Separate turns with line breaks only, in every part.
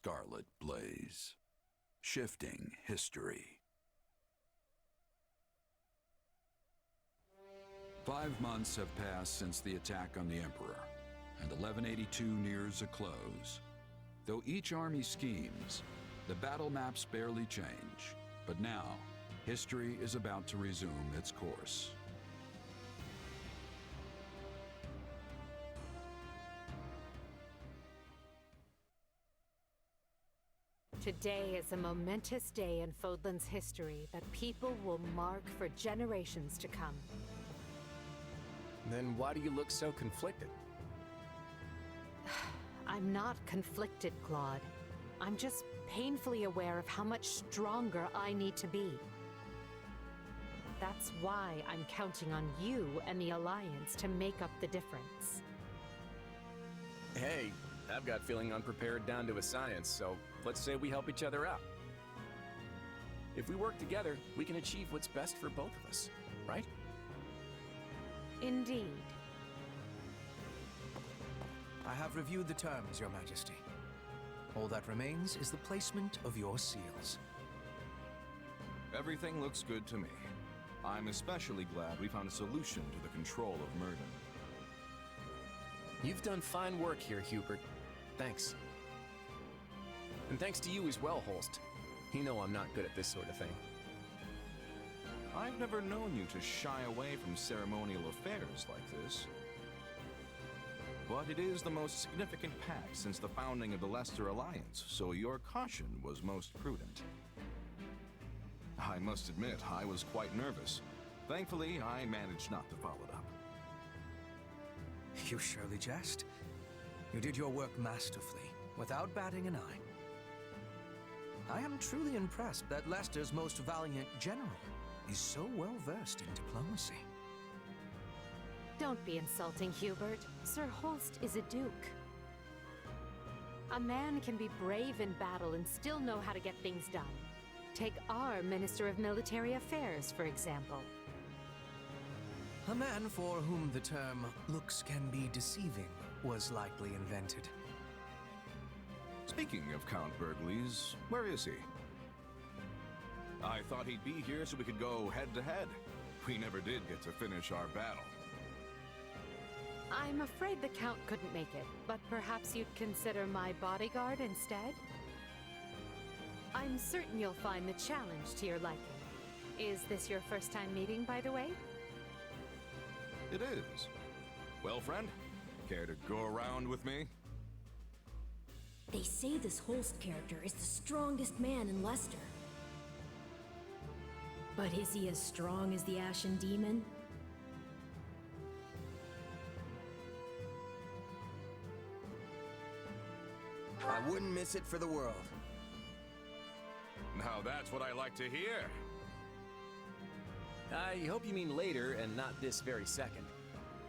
Scarlet blaze, shifting history. 5 months have passed since the attack on the Emperor, and 1182 nears a close. Though each army schemes, the battle maps barely change. But now, history is about to resume its course.
Today is a momentous day in Fodlan's history that people will mark for generations to come.
Then why do you look so conflicted?
I'm not conflicted, Claude. I'm just painfully aware of how much stronger I need to be. That's why I'm counting on you and the Alliance to make up the difference.
Hey, I've got feeling unprepared down to a science, so let's say we help each other out. If we work together, we can achieve what's best for both of us, right?
Indeed.
I have reviewed the terms, Your Majesty. All that remains is the placement of your seals.
Everything looks good to me. I'm especially glad we found a solution to the control of Murden.
You've done fine work here, Hubert. Thanks. And thanks to you as well, Holst. You know I'm not good at this sort of thing.
I've never known you to shy away from ceremonial affairs like this. But it is the most significant pact since the founding of the Leicester Alliance, so your caution was most prudent. I must admit, I was quite nervous. Thankfully, I managed not to follow it up.
You surely jest. You did your work masterfully, without batting an eye. I am truly impressed that Leicester's most valiant general is so well versed in diplomacy.
Don't be insulting, Hubert. Sir Holst is a duke. A man can be brave in battle and still know how to get things done. Take our Minister of Military Affairs, for example.
A man for whom the term looks can be deceiving was likely invented.
Speaking of Count Burgleys, where is he? I thought he'd be here so we could go head-to-head. We never did get to finish our battle.
I'm afraid the Count couldn't make it, but perhaps you'd consider my bodyguard instead? I'm certain you'll find the challenge to your liking. Is this your first time meeting, by the way?
It is. Well, friend, care to go around with me?
They say this Holst character is the strongest man in Leicester. But is he as strong as the Ashen Demon?
I wouldn't miss it for the world.
Now that's what I like to hear.
I hope you mean later and not this very second.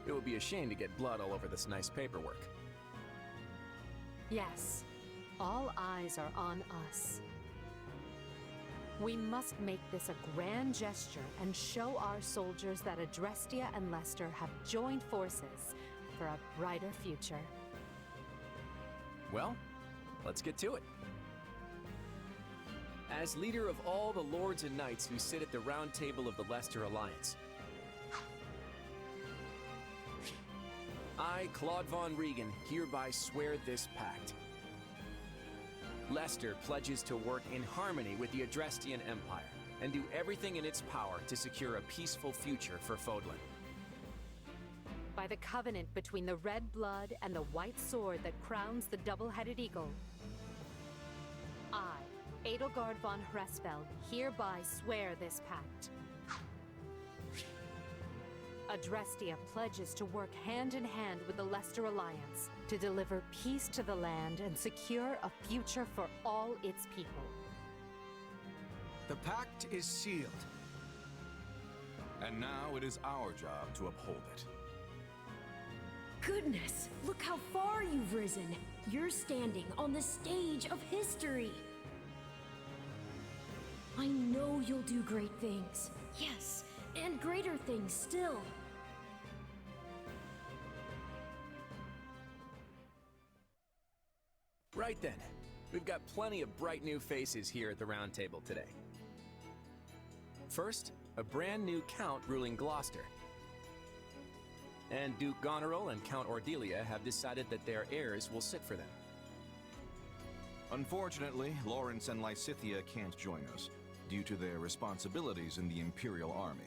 It would be a shame to get blood all over this nice paperwork.
Yes. All eyes are on us. We must make this a grand gesture and show our soldiers that Adrestia and Leicester have joined forces for a brighter future.
Well, let's get to it. As leader of all the lords and knights who sit at the round table of the Leicester Alliance, I, Claude von Regan, hereby swear this pact. Leicester pledges to work in harmony with the Adrestian Empire and do everything in its power to secure a peaceful future for Fodlan.
By the covenant between the red blood and the white sword that crowns the double-headed eagle, I, Edelgard von Hresfeld, hereby swear this pact. Adrestia pledges to work hand-in-hand with the Leicester Alliance to deliver peace to the land and secure a future for all its people.
The pact is sealed.
And now it is our job to uphold it.
Goodness, look how far you've risen. You're standing on the stage of history. I know you'll do great things. Yes, and greater things still.
Right then, We've got plenty of bright new faces here at the Round Table today. First, a brand new Count ruling Gloucester. And Duke Goneril and Count Ordelia have decided that their heirs will sit for them.
Unfortunately, Lawrence and Lysithea can't join us, due to their responsibilities in the Imperial Army.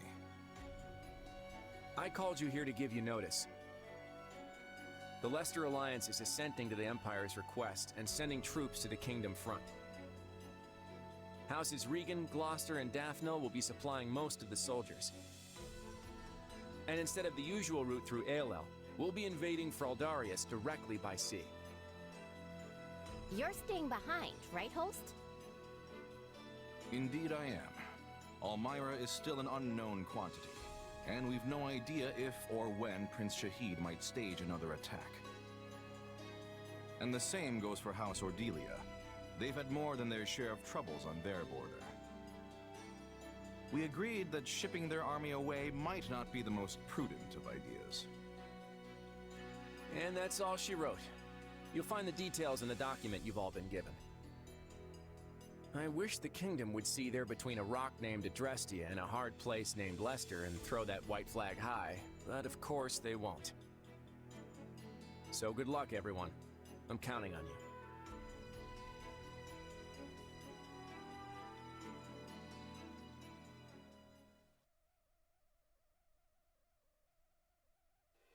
I called you here to give you notice. The Leicester Alliance is assenting to the Empire's request and sending troops to the Kingdom front. Houses Regan, Gloucester, and Daphne will be supplying most of the soldiers. And instead of the usual route through Aelel, we'll be invading Fraldarius directly by sea.
You're staying behind, right, host?
Indeed I am. Almyra is still an unknown quantity, and we've no idea if or when Prince Shahid might stage another attack. And the same goes for House Ordelia. They've had more than their share of troubles on their border. We agreed that shipping their army away might not be the most prudent of ideas.
And that's all she wrote. You'll find the details in the document you've all been given. I wish the Kingdom would see they're between a rock named Adrestia and a hard place named Leicester and throw that white flag high, but of course they won't. So good luck, everyone. I'm counting on you.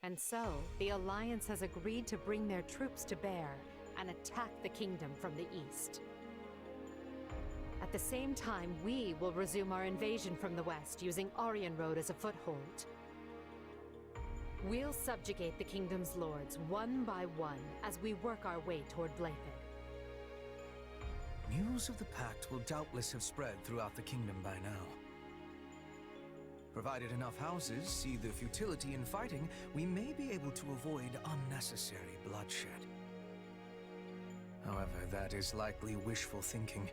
And so, the Alliance has agreed to bring their troops to bear and attack the kingdom from the east. At the same time, we will resume our invasion from the west, using Aryan Road as a foothold. We'll subjugate the kingdom's lords one by one as we work our way toward Blathen.
News of the Pact will doubtless have spread throughout the kingdom by now. Provided enough houses see the futility in fighting, we may be able to avoid unnecessary bloodshed. However, that is likely wishful thinking.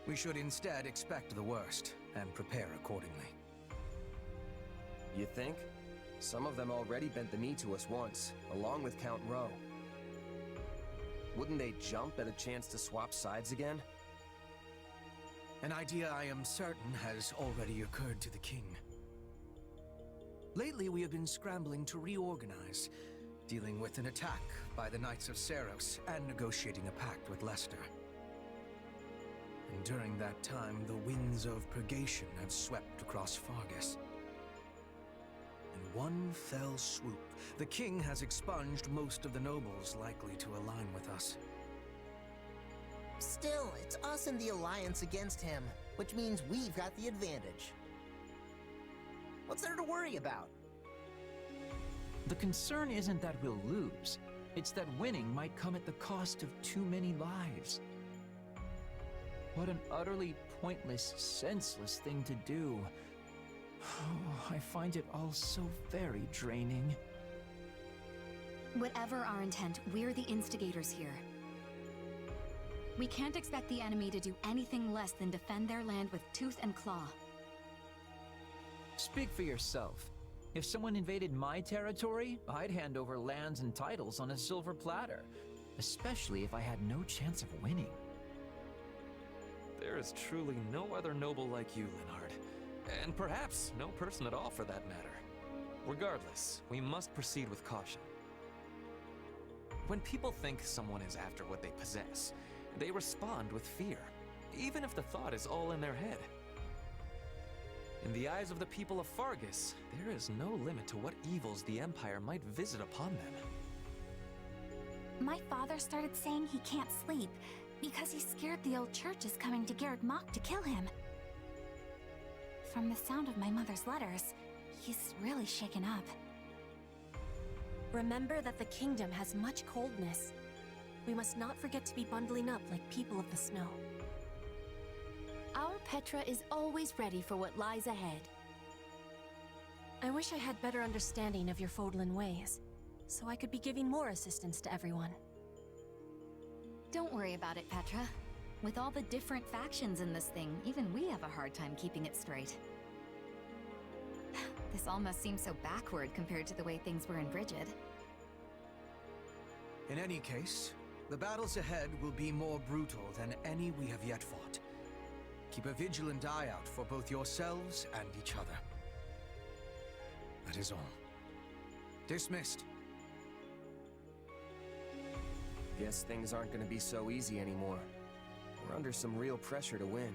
We should instead expect the worst and prepare accordingly.
You think? Some of them already bent the knee to us once, along with Count Rowe. Wouldn't they jump at a chance to swap sides again?
An idea I am certain has already occurred to the king. Lately, we have been scrambling to reorganize, dealing with an attack by the Knights of Seros and negotiating a pact with Leicester. And during that time, the winds of purgation have swept across Fargus. In one fell swoop, the king has expunged most of the nobles likely to align with us.
Still, it's us and the Alliance against him, which means we've got the advantage. What's there to worry about?
The concern isn't that we'll lose. It's that winning might come at the cost of too many lives. What an utterly pointless, senseless thing to do. Oh, I find it all so very draining.
Whatever our intent, we're the instigators here. We can't expect the enemy to do anything less than defend their land with tooth and claw.
Speak for yourself. If someone invaded my territory, I'd hand over lands and titles on a silver platter, especially if I had no chance of winning.
There is truly no other noble like you, Linhard. And perhaps no person at all for that matter. Regardless, we must proceed with caution. When people think someone is after what they possess, they respond with fear, even if the thought is all in their head. In the eyes of the people of Fargus, there is no limit to what evils the Empire might visit upon them.
My father started saying he can't sleep because he's scared the old church is coming to Garreg Mach to kill him. From the sound of my mother's letters, he's really shaken up.
Remember that the kingdom has much coldness. We must not forget to be bundling up like people of the snow.
Our Petra is always ready for what lies ahead.
I wish I had better understanding of your Fodlan ways, so I could be giving more assistance to everyone.
Don't worry about it, Petra. With all the different factions in this thing, even we have a hard time keeping it straight. This almost seems so backward compared to the way things were in Brigid.
In any case, The battles ahead will be more brutal than any we have yet fought. Keep a vigilant eye out for both yourselves and each other. That is all. Dismissed.
Guess things aren't gonna be so easy anymore. We're under some real pressure to win.